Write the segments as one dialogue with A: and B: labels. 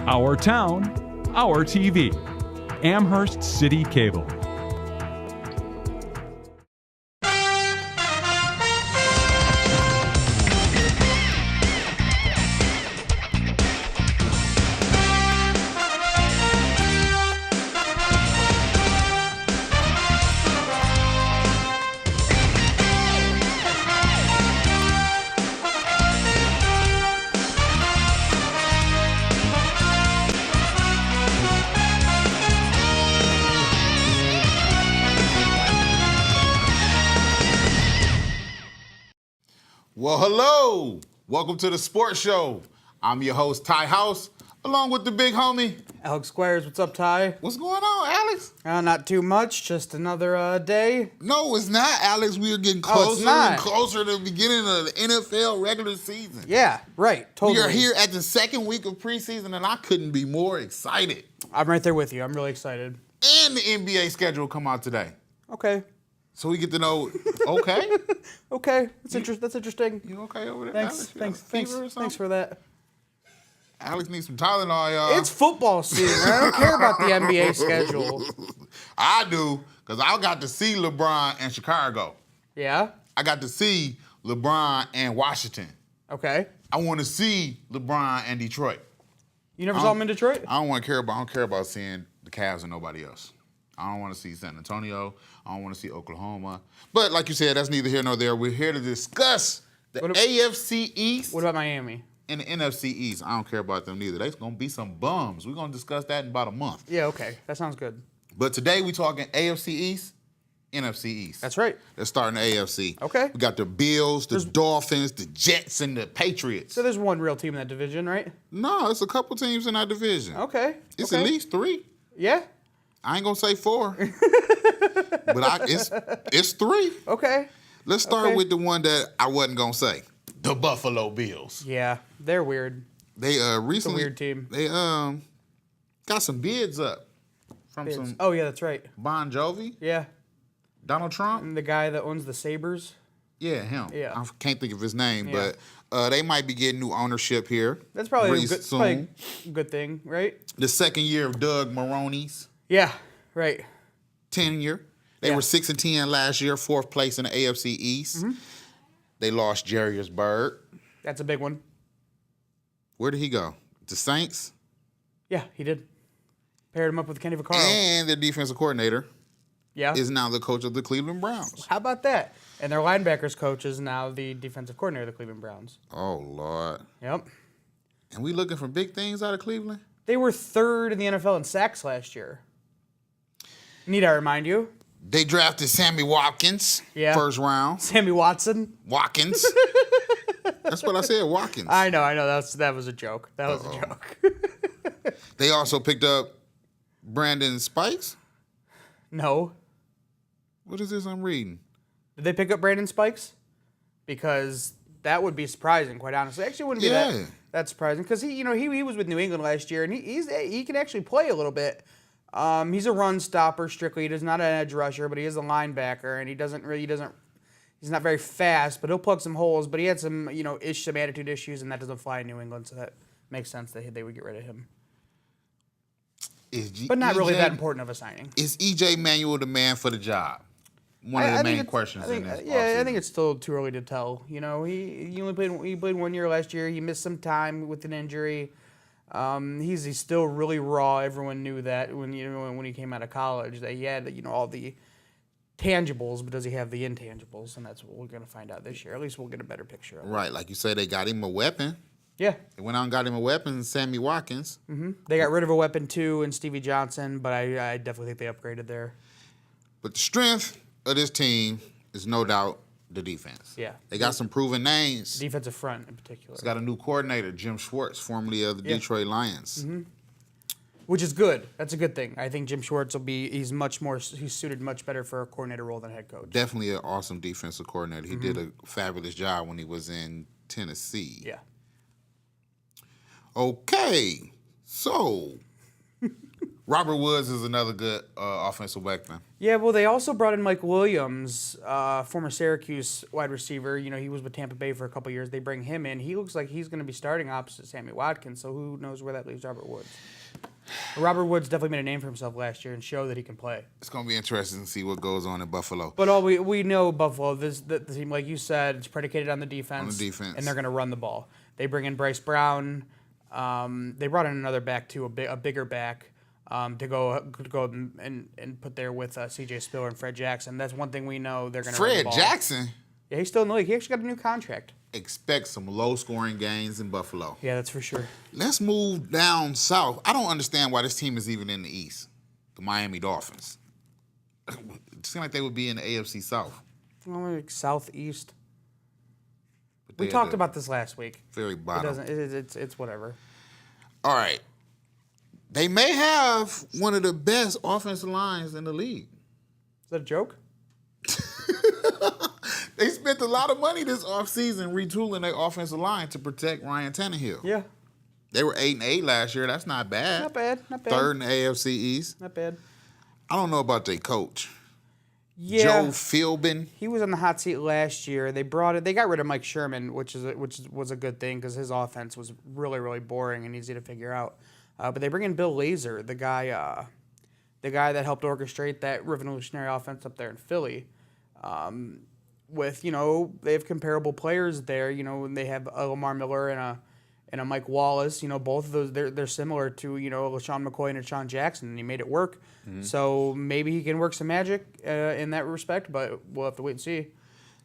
A: Our town, our TV. Amherst City Cable.
B: Well, hello. Welcome to the Sports Show. I'm your host, Ty House, along with the big homie,
C: Alex Squares. What's up, Ty?
B: What's going on, Alex?
C: Not too much. Just another day.
B: No, it's not, Alex. We are getting closer and closer to the beginning of the NFL regular season.
C: Yeah, right. Totally.
B: We are here at the second week of preseason, and I couldn't be more excited.
C: I'm right there with you. I'm really excited.
B: And the NBA schedule will come out today.
C: Okay.
B: So we get to know, okay?
C: Okay. That's interesting.
B: You okay over there,
C: Thanks.
B: Alex?
C: Thanks for that.
B: Alex needs some Tylenol, y'all.
C: It's football season. I don't care about the NBA schedule.
B: I do, because I got to see LeBron in Chicago.
C: Yeah?
B: I got to see LeBron and Washington.
C: Okay.
B: I want to see LeBron and Detroit.
C: You never saw him in Detroit?
B: I don't care about seeing the Cavs and nobody else. I don't want to see San Antonio. I don't want to see Oklahoma. But like you said, that's neither here nor there. We're here to discuss the AFC East.
C: What about Miami?
B: And the NFC East. I don't care about them neither. They're going to be some bums. We're going to discuss that in about a month.
C: Yeah, okay. That sounds good.
B: But today we're talking AFC East, NFC East.
C: That's right.
B: Let's start in the AFC.
C: Okay.
B: We got the Bills, the Dolphins, the Jets, and the Patriots.
C: So there's one real team in that division, right?
B: No, it's a couple teams in that division.
C: Okay.
B: It's at least 3.
C: Yeah?
B: I ain't gonna say 4, but it's 3.
C: Okay.
B: Let's start with the one that I wasn't gonna say, the Buffalo Bills.
C: Yeah, they're weird.
B: They recently
C: it's a weird team.
B: They got some bids up from some.
C: Oh yeah, that's right.
B: Bon Jovi.
C: Yeah.
B: Donald Trump.
C: And the guy that owns the Sabres.
B: Yeah, him.
C: Yeah.
B: I can't think of his name, but they might be getting new ownership here.
C: That's probably
B: soon.
C: A good thing, right?
B: The second year of Doug Maroni's.
C: Yeah, right.
B: Tenure. They were 6-10 last year, 4th place in the AFC East. Mm-hmm. They lost Jarius Byrd.
C: That's a big one.
B: Where did he go? The Saints?
C: Yeah, he did. Paired him up with Kenny Vaccaro.
B: And their defensive coordinator is now the coach of the Cleveland Browns.
C: How about that? And their linebackers coach is now the defensive coordinator of the Cleveland Browns.
B: Oh, Lord.
C: Yep.
B: And we looking for big things out of Cleveland?
C: They were 3rd in the NFL in sacks last year. Need I remind you?
B: They drafted Sammy Watkins, first round.
C: Sammy Watson?
B: Watkins. That's what I said, Watkins.
C: I know. That was a joke. That was a joke.
B: They also picked up Brandon Spikes?
C: No.
B: What is this I'm reading?
C: Did they pick up Brandon Spikes? Because that would be surprising, quite honestly. Actually, it wouldn't be that surprising because he was with New England last year and he can actually play a little bit. He's a run stopper strictly. He's not an edge rusher, but he is a linebacker, and he's not very fast, but he'll plug some holes. But he had some attitude issues, and that doesn't fly in New England, so that makes sense that they would get rid of him. But not really that important of a signing.
B: Is E.J. Manuel the man for the job? One of the main questions in this offseason.
C: I think it's still too early to tell. He only played 1 year last year. He missed some time with an injury. He's still really raw. Everyone knew that when he came out of college that he had all the tangibles, but does he have the intangibles? And that's what we're going to find out this year. At least we'll get a better picture of it.
B: Right, like you say, they got him a weapon.
C: Yeah.
B: They went out and got him a weapon, Sammy Watkins.
C: Mm-hmm. They got rid of a weapon too in Stevie Johnson, but I definitely think they upgraded there.
B: But the strength of this team is no doubt the defense.
C: Yeah.
B: They got some proven names.
C: Defensive front in particular.
B: It's got a new coordinator, Jim Schwartz, formerly of the Detroit Lions.
C: Mm-hmm. Which is good. That's a good thing. I think Jim Schwartz he's suited much better for a coordinator role than head coach.
B: Definitely an awesome defensive coordinator. He did a fabulous job when he was in Tennessee.
C: Yeah.
B: Okay. So Robert Woods is another good offensive weapon.
C: Yeah, well, they also brought in Mike Williams, former Syracuse wide receiver. You know, he was with Tampa Bay for a couple years. They bring him in. He looks like he's going to be starting opposite Sammy Watkins, so who knows where that leaves Robert Woods. Robert Woods definitely made a name for himself last year and showed that he can play.
B: It's going to be interesting to see what goes on in Buffalo.
C: But all we know Buffalo, the team, like you said, it's predicated on the defense.
B: On the defense.
C: And they're going to run the ball. They bring in Bryce Brown. They brought in another back, too, a bigger back. To go and put there with C.J. Spiller and Fred Jackson. That's one thing we know they're going to run the
B: Fred
C: ball.
B: Jackson?
C: Yeah, he's still in the league. He actually got a new contract.
B: Expect some low-scoring games in Buffalo.
C: Yeah, that's for sure.
B: Let's move down south. I don't understand why this team is even in the East. The Miami Dolphins. It seems like they would be in the AFC South.
C: Well, like Southeast. We talked about this last week.
B: Very bottom.
C: It's whatever.
B: All right. They may have one of the best offensive lines in the league.
C: Is that a joke?
B: They spent a lot of money this offseason retooling their offensive line to protect Ryan Tannehill.
C: Yeah.
B: They were 8-8 last year. That's not bad.
C: Not bad.
B: Third in the AFC East.
C: Not bad.
B: I don't know about their coach.
C: Yeah.
B: Joe Philbin.
C: He was on the hot seat last year. They got rid of Mike Sherman, which was a good thing because his offense was really, really boring and easy to figure out. But they bring in Bill Lazor, the guy that helped orchestrate that revolutionary offense up there in Philly. With they have comparable players there. And they have a Lamar Miller and a Mike Wallace. Both of those they're similar to LaShawn McCoy and Sean Jackson, and he made it work. Mm-hmm. So maybe he can work some magic in that respect, but we'll have to wait and see.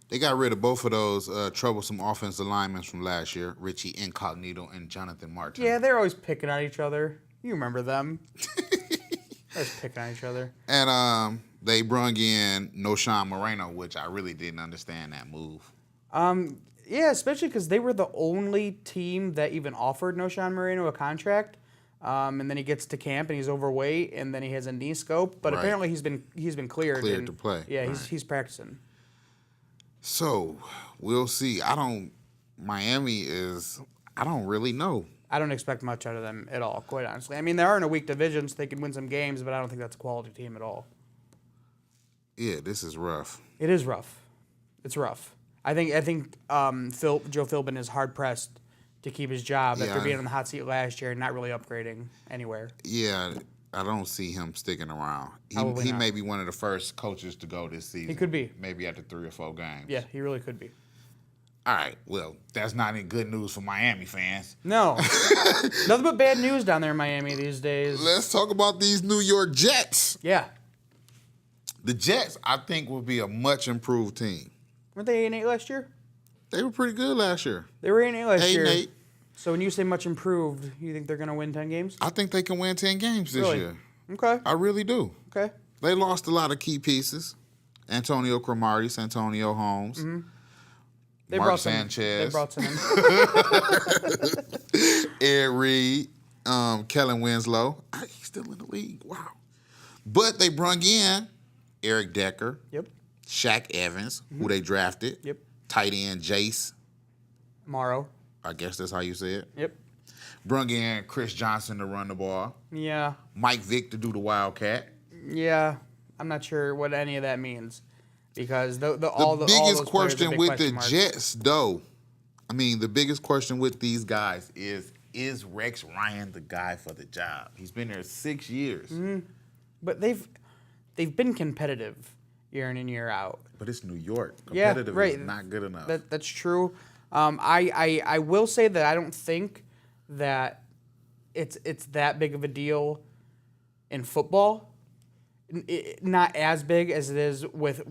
B: They got rid of both of those troublesome offensive linemen from last year, Richie Incognito and Jonathan Martin.
C: Yeah, they're always picking on each other. You remember them. Always picking on each other.
B: And they brung in Noshawn Moreno, which I really didn't understand that move.
C: Yeah, especially because they were the only team that even offered Noshawn Moreno a contract. And then he gets to camp and he's overweight, and then he has a knee scope. But apparently he's been cleared.
B: Cleared to play.
C: Yeah,
B: right.
C: he's practicing.
B: So, we'll see. I don't really know.
C: I don't expect much out of them at all, quite honestly. I mean, they are in a weak division, so they can win some games, but I don't think that's a quality team at all.
B: Yeah, this is rough.
C: It is rough. It's rough. I think Joe Philbin is hard-pressed to keep his job after being on the hot seat last year and not really upgrading anywhere.
B: Yeah, I don't see him sticking around. He may be one of the first coaches to go this season.
C: He could be.
B: Maybe after 3 or 4 games.
C: Yeah, he really could be.
B: All right, well, that's not any good news for Miami fans.
C: No. Nothing but bad news down there in Miami these days.
B: Let's talk about these New York Jets.
C: Yeah.
B: The Jets, I think, will be a much improved team.
C: Weren't they 8-8 last year?
B: They were pretty good last year.
C: They were 8-8 last year.
B: 8-8.
C: So when you say much improved, you think they're going to win 10 games?
B: I think they can win 10 games this year.
C: Okay.
B: I really do.
C: Okay.
B: They lost a lot of key pieces. Antonio Cromartie, Santonio Holmes, Mark Sanchez.
C: They brought some in.
B: Ed Reed, Kellen Winslow. He's still in the league. Wow. But they brung in Eric Decker.
C: Yep.
B: Shaq Evans, who they drafted.
C: Yep.
B: Tight end Jace.
C: Morrow.
B: I guess that's how you say it.
C: Yep.
B: Brung in Chris Johnson to run the ball.
C: Yeah.
B: Mike Vick to do the Wildcat.
C: Yeah. I'm not sure what any of that means. Because the
B: biggest question with the
C: marks.
B: Jets, though, I mean, the biggest question with these guys is Rex Ryan the guy for the job? He's been there 6 years.
C: Mm-hmm. But they've been competitive year in and year out.
B: But it's New York. Competitive is not good enough.
C: That's true. I will say that I don't think that it's that big of a deal in football. Not as big as it is with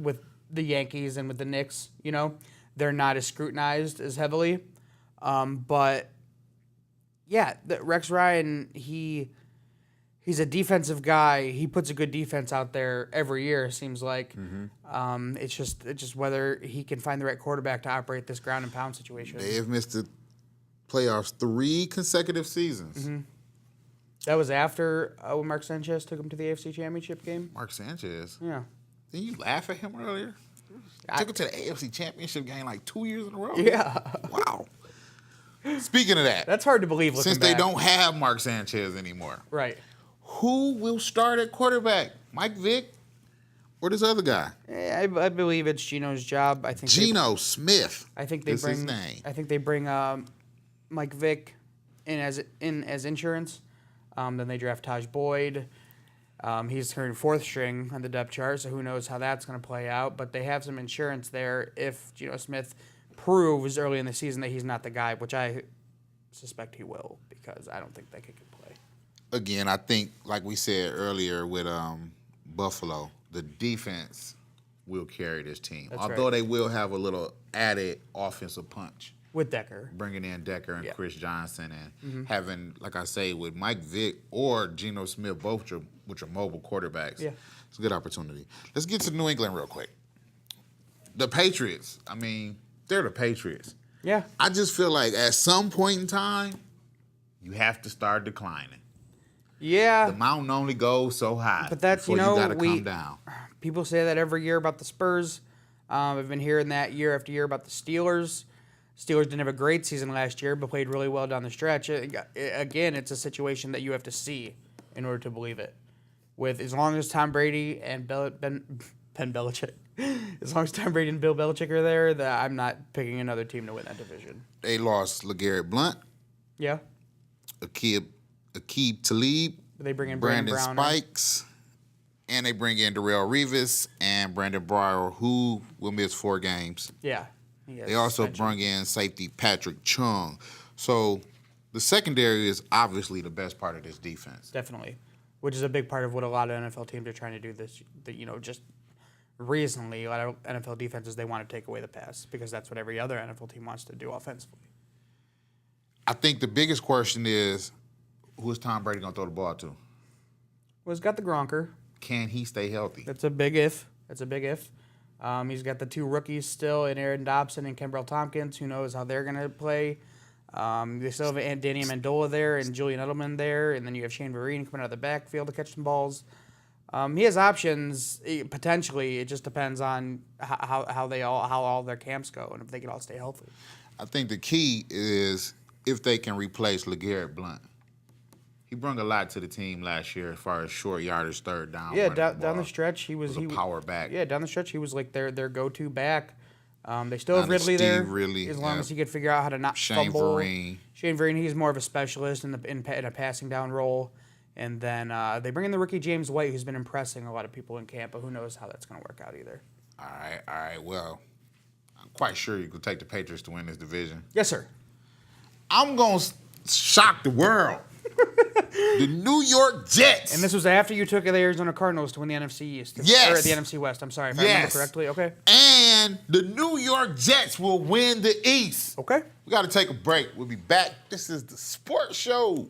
C: the Yankees and with the Knicks. They're not as scrutinized as heavily. But yeah, Rex Ryan, he's a defensive guy. He puts a good defense out there every year, it seems like. Mm-hmm. It's just whether he can find the right quarterback to operate this ground and pound situation.
B: They have missed the playoffs 3 consecutive seasons.
C: Mm-hmm. That was after when Mark Sanchez took him to the AFC Championship game.
B: Mark Sanchez?
C: Yeah.
B: Didn't you laugh at him earlier? Took him to the AFC Championship game like 2 years in a row?
C: Yeah.
B: Wow. Speaking of that.
C: That's hard to believe looking
B: since they
C: back.
B: don't have Mark Sanchez anymore.
C: Right.
B: who will start at quarterback? Mike Vick or this other guy?
C: I believe it's Geno's job. I think
B: Geno Smith.
C: I think they bring.
B: His name.
C: I think they bring Mike Vick in as insurance. Then they draft Taj Boyd. He's current fourth string on the depth chart, so who knows how that's going to play out. But they have some insurance there if Geno Smith proves early in the season that he's not the guy, which I suspect he will, because I don't think that kid can play.
B: Again, I think, like we said earlier with Buffalo, the defense will carry this team.
C: That's
B: Although
C: right.
B: they will have a little added offensive punch.
C: With Decker.
B: Bringing in Decker and Chris Johnson and
C: Mm-hmm.
B: having, like I say, with Mike Vick or Geno Smith, both which are mobile quarterbacks.
C: Yeah.
B: It's a good opportunity. Let's get to New England real quick. The Patriots, I mean, they're the Patriots.
C: Yeah.
B: I just feel like at some point in time, you have to start declining.
C: Yeah.
B: The mountain only goes so high.
C: But that's,
B: before you gotta
C: we
B: come down.
C: People say that every year about the Spurs. I've been hearing that year after year about the Steelers. Steelers didn't have a great season last year, but played really well down the stretch. Again, it's a situation that you have to see in order to believe it. With as long as Tom Brady and Ben Belichick, as long as Tom Brady and Bill Belichick are there, that I'm not picking another team to win that division.
B: They lost LeGarrette Blount,
C: Yeah.
B: Aqib Talib,
C: They bring in
B: Brandon
C: Brown.
B: Spikes, and they bring in Darrelle Revis and Brandon Breyer, who will miss 4 games.
C: Yeah.
B: They also bring in safety Patrick Chung. So the secondary is obviously the best part of this defense.
C: Definitely. Which is a big part of what a lot of NFL teams are trying to do this, just recently, a lot of NFL defenses, they want to take away the pass because that's what every other NFL team wants to do offensively.
B: I think the biggest question is, who is Tom Brady going to throw the ball to?
C: Well, he's got the Gronker.
B: Can he stay healthy?
C: That's a big if. He's got the 2 rookies still in Aaron Dobson and Kimbrell Tompkins. Who knows how they're going to play. They still have Danny Amendola there and Julian Edelman there. And then you have Shane Vereen coming out of the backfield to catch some balls. He has options, potentially. It just depends on how all their camps go and if they can all stay healthy.
B: I think the key is if they can replace LeGarrette Blount. He brought a lot to the team last year as far as short yardage, third down.
C: Yeah, down the stretch, he was
B: a power back.
C: Yeah, down the stretch, he was like their go-to back. They still have Ridley there, as long as he could figure out how to not fumble. Shane Vereen, he's more of a specialist in a passing down role. And then they bring in the rookie James White, who's been impressing a lot of people in camp, but who knows how that's going to work out either.
B: All right. Well, I'm quite sure you could take the Patriots to win this division.
C: Yes, sir.
B: I'm going to shock the world. The New York Jets.
C: And this was after you took the Arizona Cardinals to win the NFC East.
B: Yes.
C: Or the NFC West, I'm sorry, if I remember correctly. Okay.
B: And the New York Jets will win the East.
C: Okay.
B: We got to take a break. We'll be back. This is the Sports Show.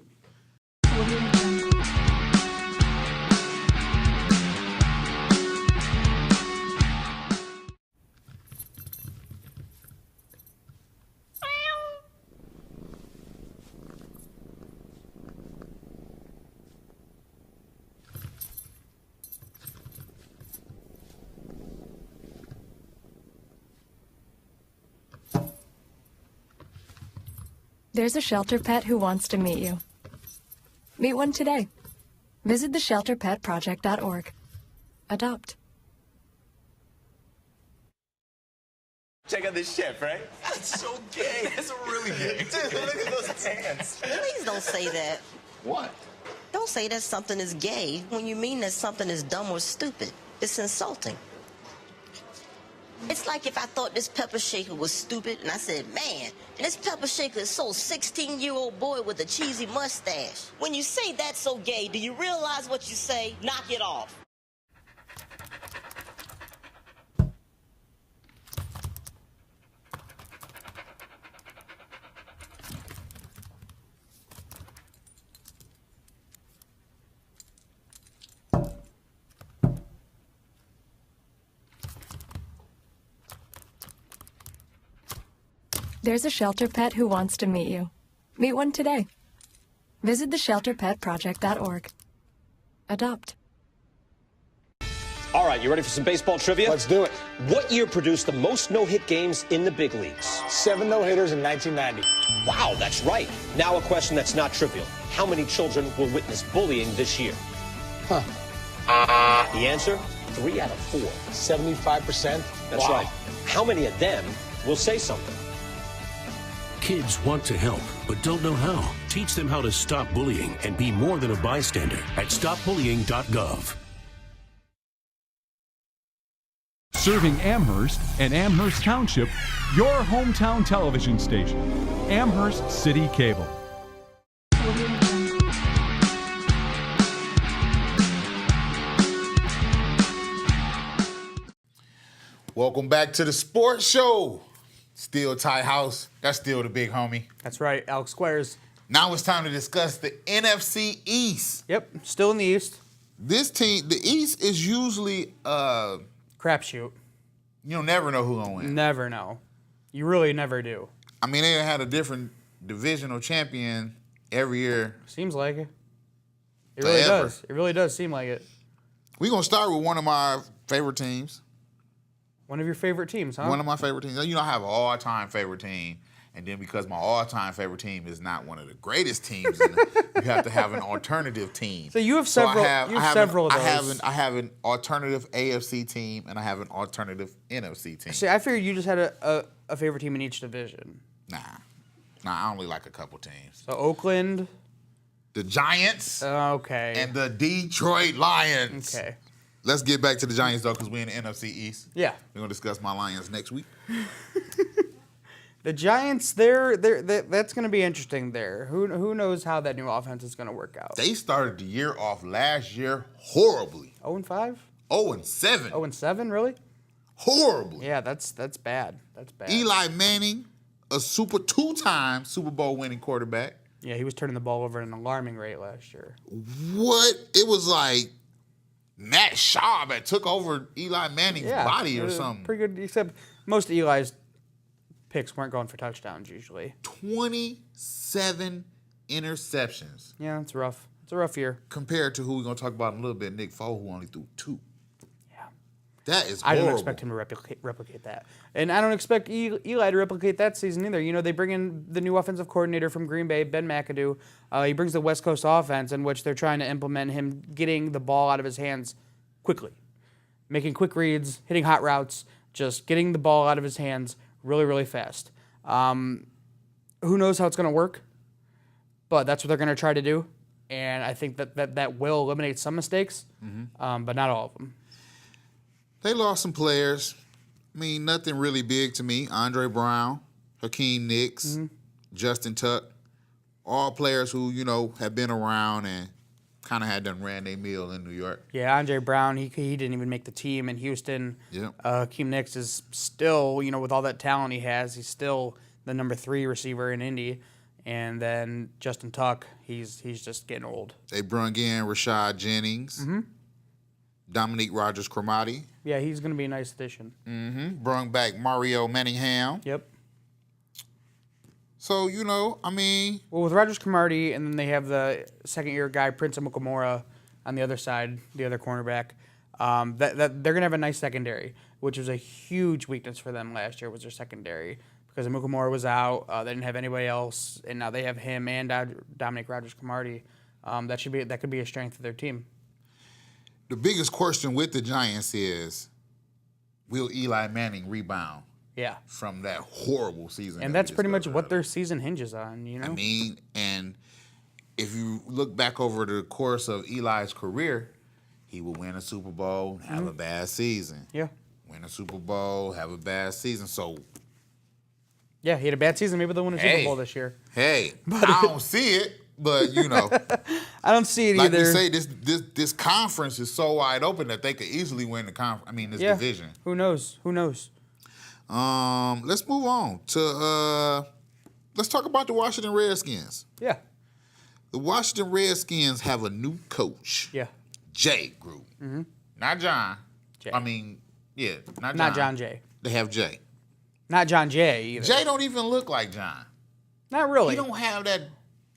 D: There's a shelter pet who wants to meet you. Meet one today. Visit theshelterpetproject.org. Adopt.
E: Check out this chef, right? That's so gay. That's really gay. Dude, look at those hands.
F: Please don't say that.
E: What?
F: Don't say that something is gay when you mean that something is dumb or stupid. It's insulting. It's like if I thought this pepper shaker was stupid and I said, man, and this pepper shaker is so 16-year-old boy with a cheesy mustache. When you say that's so gay, do you realize what you say? Knock it off.
D: There's a shelter pet who wants to meet you. Meet one today. Visit theshelterpetproject.org. Adopt.
G: All right, you ready for some baseball trivia?
H: Let's do it.
G: What year produced the most no-hit games in the big leagues?
H: 7 no-hitters in 1990.
G: Wow, that's right. Now a question that's not trivial. How many children will witness bullying this year? The answer? 3 out of 4.
H: 75%?
G: That's
H: Wow.
G: right. How many of them will say something?
I: Kids want to help, but don't know how. Teach them how to stop bullying and be more than a bystander at stopbullying.gov.
A: Serving Amherst and Amherst Township, your hometown television station, Amherst City Cable.
B: Welcome back to the sports show. Still Ty House. That's still the big homie.
C: That's right, Alex Squares.
B: Now it's time to discuss the NFC East.
C: Yep, still in the East.
B: This team, the East is usually
C: Crapshoot.
B: you'll never know who's gonna win.
C: Never know. You really never do.
B: I mean, they had a different divisional champion every year.
C: Seems like it. It really
B: Forever.
C: does. It really does seem like it.
B: We're gonna start with one of my favorite teams.
C: One of your favorite teams, huh?
B: One of my favorite teams. You know, I have an all-time favorite team, and then because my all-time favorite team is not one of the greatest teams, you have to have an alternative team.
C: So you have several. Several of those.
B: I have an alternative AFC team, and I have an alternative NFC team.
C: See, I figured you just had a favorite team in each division.
B: Nah, I only like a couple teams.
C: So Oakland.
B: The Giants.
C: Okay.
B: And the Detroit Lions.
C: Okay.
B: Let's get back to the Giants, though, because we're in the NFC East.
C: Yeah.
B: We're going to discuss my Lions next week.
C: The Giants, they're that's going to be interesting there. Who knows how that new offense is going to work out?
B: They started the year off last year horribly.
C: 0-5?
B: 0-7.
C: 0-7, really?
B: Horribly.
C: Yeah, that's bad. That's bad.
B: Eli Manning, a two-time Super Bowl winning quarterback.
C: Yeah, he was turning the ball over at an alarming rate last year.
B: What? It was like Matt Schaub that took over Eli Manning's body or something.
C: Pretty good, except most of Eli's picks weren't going for touchdowns usually.
B: 27 interceptions.
C: Yeah, it's rough. It's a rough year.
B: Compared to who we're going to talk about in a little bit, Nick Foles, who only threw 2.
C: Yeah.
B: That is
C: I
B: horrible.
C: don't expect him to replicate that. And I don't expect Eli to replicate that season either. You know, they bring in the new offensive coordinator from Green Bay, Ben McAdoo. He brings the West Coast offense in which they're trying to implement him getting the ball out of his hands quickly. Making quick reads, hitting hot routes, just getting the ball out of his hands really, really fast. Who knows how it's going to work? But that's what they're going to try to do. And I think that will eliminate some mistakes, but not all of them.
B: They lost some players. I mean, nothing really big to me. Andre Brown, Hakeem Nicks, Justin Tuck, all players who, you know, have been around and kind of had done ran their meal in New York.
C: Yeah, Andre Brown, he didn't even make the team in Houston.
B: Yep.
C: Hakeem Nicks is still, you know, with all that talent he has, he's still the number 3 receiver in Indy. And then Justin Tuck, he's just getting old.
B: They brung in Rashad Jennings, Dominique Rodgers-Cromartie.
C: Yeah, he's going to be a nice addition.
B: Brung back Mario Manningham.
C: Yep.
B: So, you know, I mean...
C: Well, with Rodgers-Cromartie, and then they have the second-year guy, Prince Amukamara, on the other side, the other cornerback. That they're going to have a nice secondary, which was a huge weakness for them last year, was their secondary. Because Amukamara was out, they didn't have anybody else, and now they have him and Dominic Rodgers-Cromartie. That could be a strength of their team.
B: The biggest question with the Giants is, will Eli Manning rebound
C: Yeah.
B: from that horrible season?
C: And that's pretty much what their season hinges on, you know?
B: I mean, and if you look back over the course of Eli's career, he will win a Super Bowl, have a bad season.
C: Yeah.
B: Win a Super Bowl, have a bad season. So,
C: Yeah, he had a bad season. Maybe they'll win a Super Bowl this year.
B: hey, I don't see it, but, you know.
C: I don't see it
B: Like
C: either.
B: you say, this conference is so wide open that they could easily win the conference. I mean, this division.
C: Who knows? Who knows?
B: Let's move on to let's talk about the Washington Redskins.
C: Yeah.
B: The Washington Redskins have a new coach.
C: Yeah.
B: Jay Gruden. Not John.
C: Jay.
B: I mean, yeah, not John.
C: Not John Jay.
B: They have Jay.
C: Not John Jay either.
B: Jay don't even look like John.
C: Not really.
B: He don't have that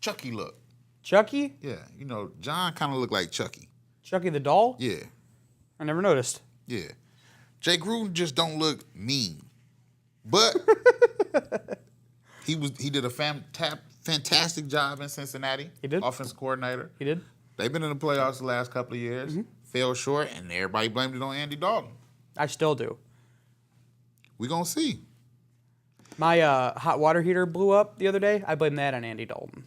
B: Chucky look.
C: Chucky?
B: Yeah, you know, John kind of looked like Chucky.
C: Chucky the doll?
B: Yeah,
C: I never noticed.
B: yeah. Jay Gruden just don't look mean. But he did a fantastic job in Cincinnati.
C: He did?
B: Offensive coordinator.
C: He did?
B: They've been in the playoffs the last couple of years. Fell short, and everybody blamed it on Andy Dalton.
C: I still do.
B: We're going to see.
C: My hot water heater blew up the other day. I blame that on Andy Dalton.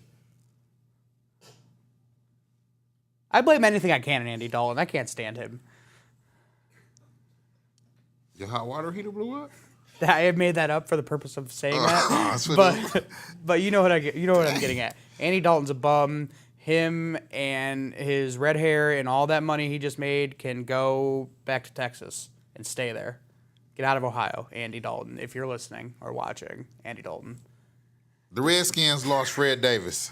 C: I blame anything I can on Andy Dalton. I can't stand him.
B: Your hot water heater blew up?
C: I had made that up for the purpose of saying that. But you know what I'm getting at. Andy Dalton's a bum. Him and his red hair and all that money he just made can go back to Texas and stay there. Get out of Ohio, Andy Dalton, if you're listening or watching. Andy Dalton.
B: The Redskins lost Fred Davis.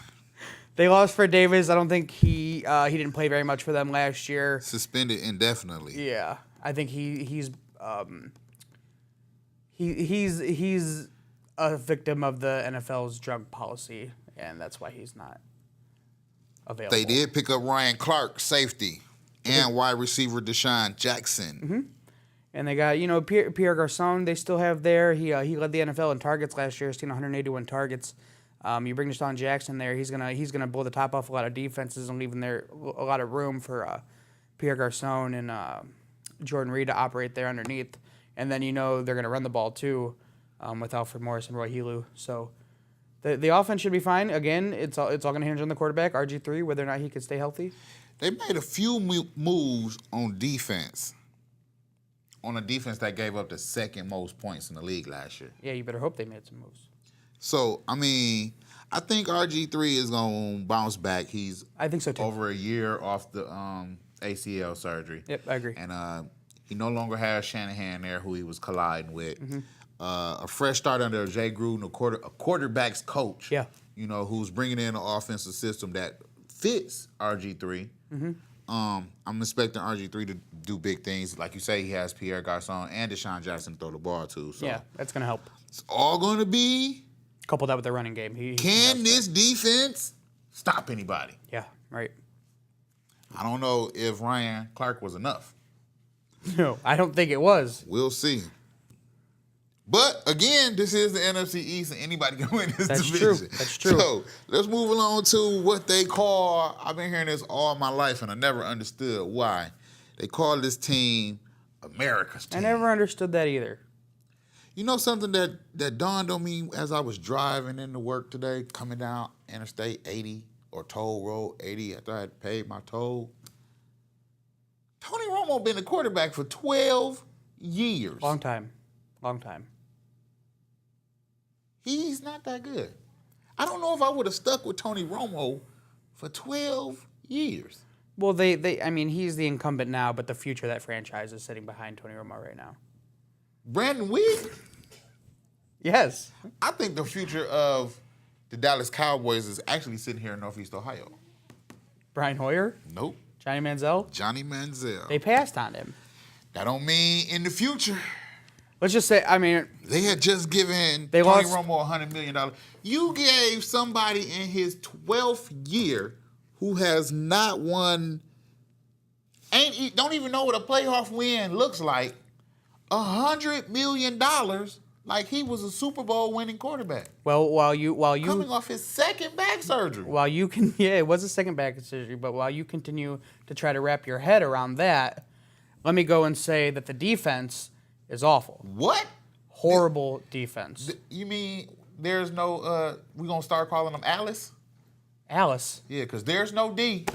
C: They lost Fred Davis. I don't think he didn't play very much for them last year.
B: Suspended indefinitely.
C: Yeah, I think he's a victim of the NFL's drug policy, and that's why he's not available.
B: They did pick up Ryan Clark, safety, and wide receiver Deshaun Jackson.
C: And they got, Pierre Garçon they still have there. He led the NFL in targets last year, seen 181 targets. You bring Deshaun Jackson there, he's gonna blow the top off a lot of defenses and leaving there a lot of room for Pierre Garçon and Jordan Reed to operate there underneath. And then they're gonna run the ball too with Alfred Morris and Roy Helu. So the offense should be fine. Again, it's all gonna hinge on the quarterback, RG3, whether or not he can stay healthy.
B: They made a few moves on defense. On a defense that gave up the second most points in the league last year.
C: Yeah, you better hope they made some moves.
B: So, I think RG3 is going to bounce back.
C: I think so too.
B: Over a year off the ACL surgery.
C: Yep, I agree.
B: And he no longer has Shanahan there, who he was colliding with. A fresh start under Jay Gruden, a quarterback's coach.
C: Yeah.
B: Who's bringing in an offensive system that fits RG3. I'm expecting RG3 to do big things. Like you say, he has Pierre Garçon and Deshaun Jackson to throw the ball to. So
C: yeah, that's going to help.
B: It's all going to be...
C: Couple that with the running game.
B: Can this defense stop anybody?
C: Yeah, right.
B: I don't know if Ryan Clark was enough.
C: No, I don't think it was.
B: We'll see. But, again, this is the NFC East, and anybody can win this division.
C: That's true.
B: So, let's move along to what they call, I've been hearing this all my life, and I never understood why. They call this team America's team.
C: I never understood that either.
B: You know something that dawned on me as I was driving into work today, coming down Interstate 80 or Toll Road 80 after I had paid my toll? Tony Romo been the quarterback for 12 years.
C: Long time.
B: He's not that good. I don't know if I would have stuck with Tony Romo for 12 years.
C: Well, he's the incumbent now, but the future of that franchise is sitting behind Tony Romo right now.
B: Brandon Weed?
C: Yes.
B: I think the future of the Dallas Cowboys is actually sitting here in Northeast Ohio.
C: Brian Hoyer?
B: Nope.
C: Johnny Manziel?
B: Johnny Manziel.
C: They passed on him.
B: That don't mean in the future.
C: Let's just say,
B: they had just given Tony Romo $100 million. You gave somebody in his 12th year who has not won, don't even know what a playoff win looks like, $100 million like he was a Super Bowl winning quarterback.
C: Well, while you
B: coming off his second back surgery.
C: It was a second back surgery, but while you continue to try to wrap your head around that, let me go and say that the defense is awful.
B: What?
C: Horrible defense.
B: You mean there's no we're gonna start calling them Alice?
C: Alice.
B: Yeah, because there's no D.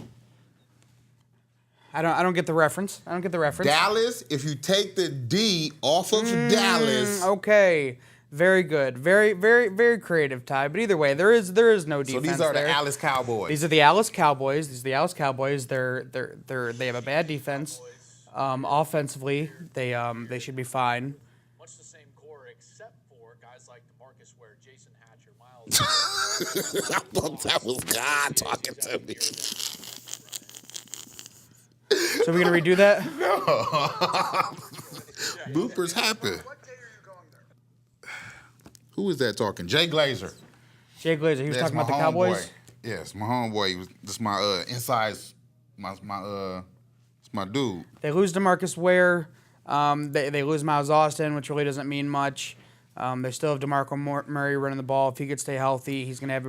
C: I don't get the reference.
B: Dallas, if you take the D off of Dallas.
C: Okay. Very good. Very, very, very creative, Ty. But either way, there is no defense.
B: So these are the Alice Cowboys.
C: These are the Alice Cowboys. They have a bad defense. Offensively, they should be fine.
H: Much the same core, except for guys like DeMarcus Ware, Jason Hatcher, Miles.
B: I thought that was God talking to me.
C: So we're gonna redo that?
B: No. Bloopers happen.
J: What day are you going there?
B: Who is that talking? Jay Glazer.
C: Jay Glazer. He was talking about the Cowboys.
B: Yes, my homeboy. He was just my insides. It's my dude.
C: They lose DeMarcus Ware. They lose Miles Austin, which really doesn't mean much. They still have DeMarco Murray running the ball. If he could stay healthy, he's going to have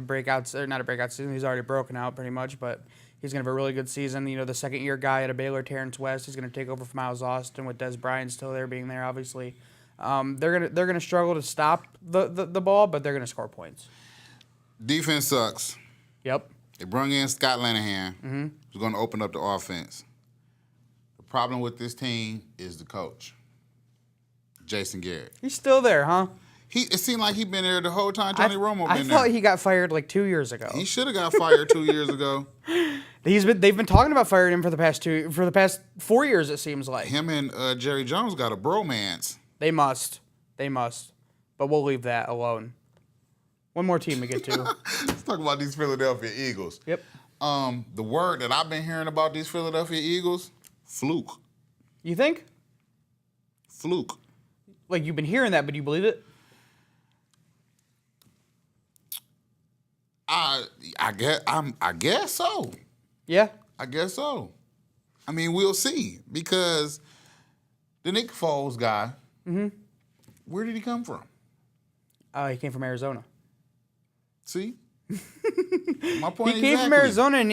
C: not a breakout season. He's already broken out pretty much, but He's going to have a really good season. You know, the second-year guy at Baylor, Terrence West, he's going to take over from Miles Austin with Des Bryant still there, being there, obviously. They're gonna struggle to stop the ball, but they're going to score points.
B: Defense sucks.
C: Yep.
B: They brought in Scott Linehan, who's going to open up the offense. The problem with this team is the coach, Jason Garrett.
C: He's still there, huh?
B: It seemed like he's been there the whole time Tony Romo been there.
C: I thought he got fired like 2 years ago.
B: He should have got fired 2 years ago.
C: They've been talking about firing him for the past 4 years, it seems like.
B: Him and Jerry Jones got a bromance.
C: They must. But we'll leave that alone. One more team to get to.
B: Let's talk about these Philadelphia Eagles.
C: Yep.
B: The word that I've been hearing about these Philadelphia Eagles, fluke.
C: You think?
B: Fluke.
C: Like, you've been hearing that, but do you believe it?
B: I guess so.
C: Yeah?
B: I guess so. I mean, we'll see. Because the Nick Foles guy, where did he come from?
C: He came from Arizona.
B: See? My point
C: He came from Arizona, and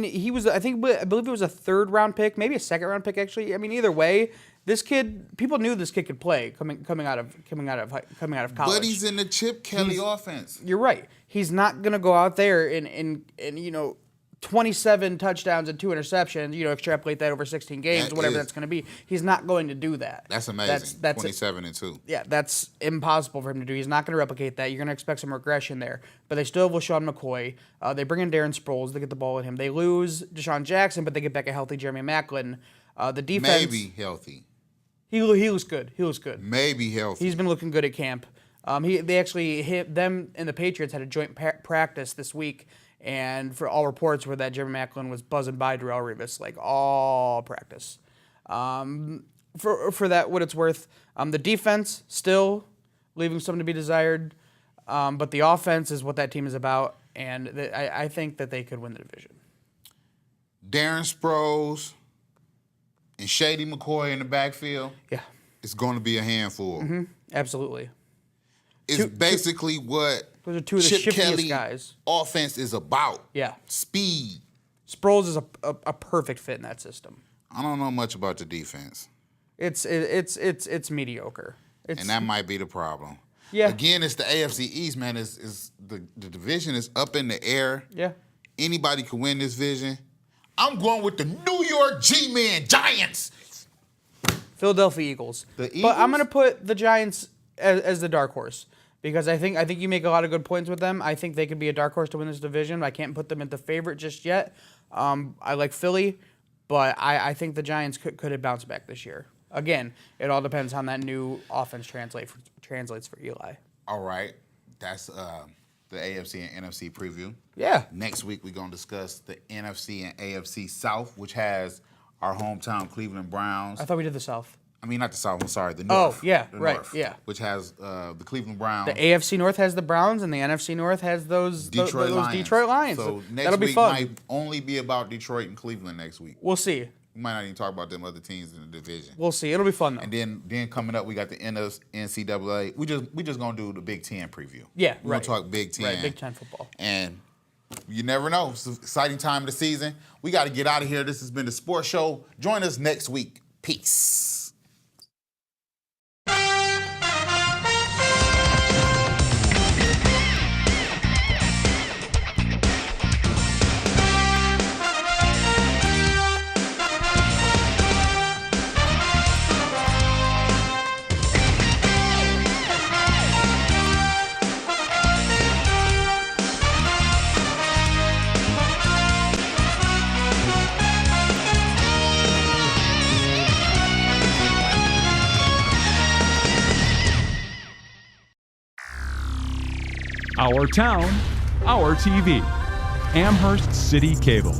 C: he was, I believe it was a third-round pick, maybe a second-round pick, actually. I mean, either way, this kid, people knew this kid could play coming out of college.
B: But he's in the Chip Kelly offense.
C: You're right. He's not gonna go out there and 27 touchdowns and 2 interceptions. Extrapolate that over 16 games, whatever that's gonna be. He's not going to do that.
B: That's amazing.
C: That's
B: 27 and 2.
C: Yeah, that's impossible for him to do. He's not going to replicate that. You're going to expect some regression there. But they still have LaShawn McCoy. They bring in Darren Sproles. They get the ball at him. They lose Deshaun Jackson, but they get back a healthy Jeremy Maclin. The defense...
B: Maybe healthy.
C: He looks good.
B: Maybe healthy.
C: He's been looking good at camp. They actually them and the Patriots had a joint practice this week, and for all reports were that Jeremy Maclin was buzzing by Darrelle Revis, like all practice. For that, what it's worth, the defense still leaving something to be desired, but the offense is what that team is about, and I think that they could win the division.
B: Darren Sproles and Shady McCoy in the backfield.
C: Yeah,
B: it's going to be a handful.
C: Mm-hmm. Absolutely.
B: It's basically what
C: those are two of the
B: Chip
C: shiftiest
B: Kelly
C: guys.
B: Offense is about.
C: Yeah,
B: speed.
C: Sproles is a perfect fit in that system.
B: I don't know much about the defense.
C: It's mediocre.
B: And that might be the problem.
C: Yeah.
B: Again, it's the AFC East, man. Is the division is up in the air.
C: Yeah.
B: Anybody can win this division. I'm going with the New York G-Men Giants.
C: Philadelphia Eagles.
B: The Eagles?
C: But I'm going to put the Giants as the dark horse because I think you make a lot of good points with them. I think they could be a dark horse to win this division. I can't put them at the favorite just yet. I like Philly, but I think the Giants could have bounced back this year. Again, it all depends on that new offense translates for Eli.
B: All right. That's the AFC and NFC preview.
C: Yeah.
B: Next week, we're going to discuss the NFC and AFC South, which has our hometown Cleveland Browns.
C: I thought we did the South.
B: I mean, not the South. I'm sorry, the North.
C: Oh, yeah,
B: the
C: right,
B: North,
C: yeah.
B: Which has the Cleveland Browns.
C: The AFC North has the Browns, and the NFC North has those Detroit Lions.
B: So next
C: that'll be
B: week
C: fun.
B: might only be about Detroit and Cleveland next week.
C: We'll see.
B: We might not even talk about them other teams in the division.
C: We'll see. It'll be fun though.
B: And then coming up, we got the NCAA. We just gonna do the Big Ten preview.
C: Yeah,
B: we're gonna talk Big Ten.
C: Right, Big Ten football.
B: And you never know. It's an exciting time of the season. We got to get out of here. This has been the Sports Show. Join us next week. Peace.
A: Our town, our TV. Amherst City Cable.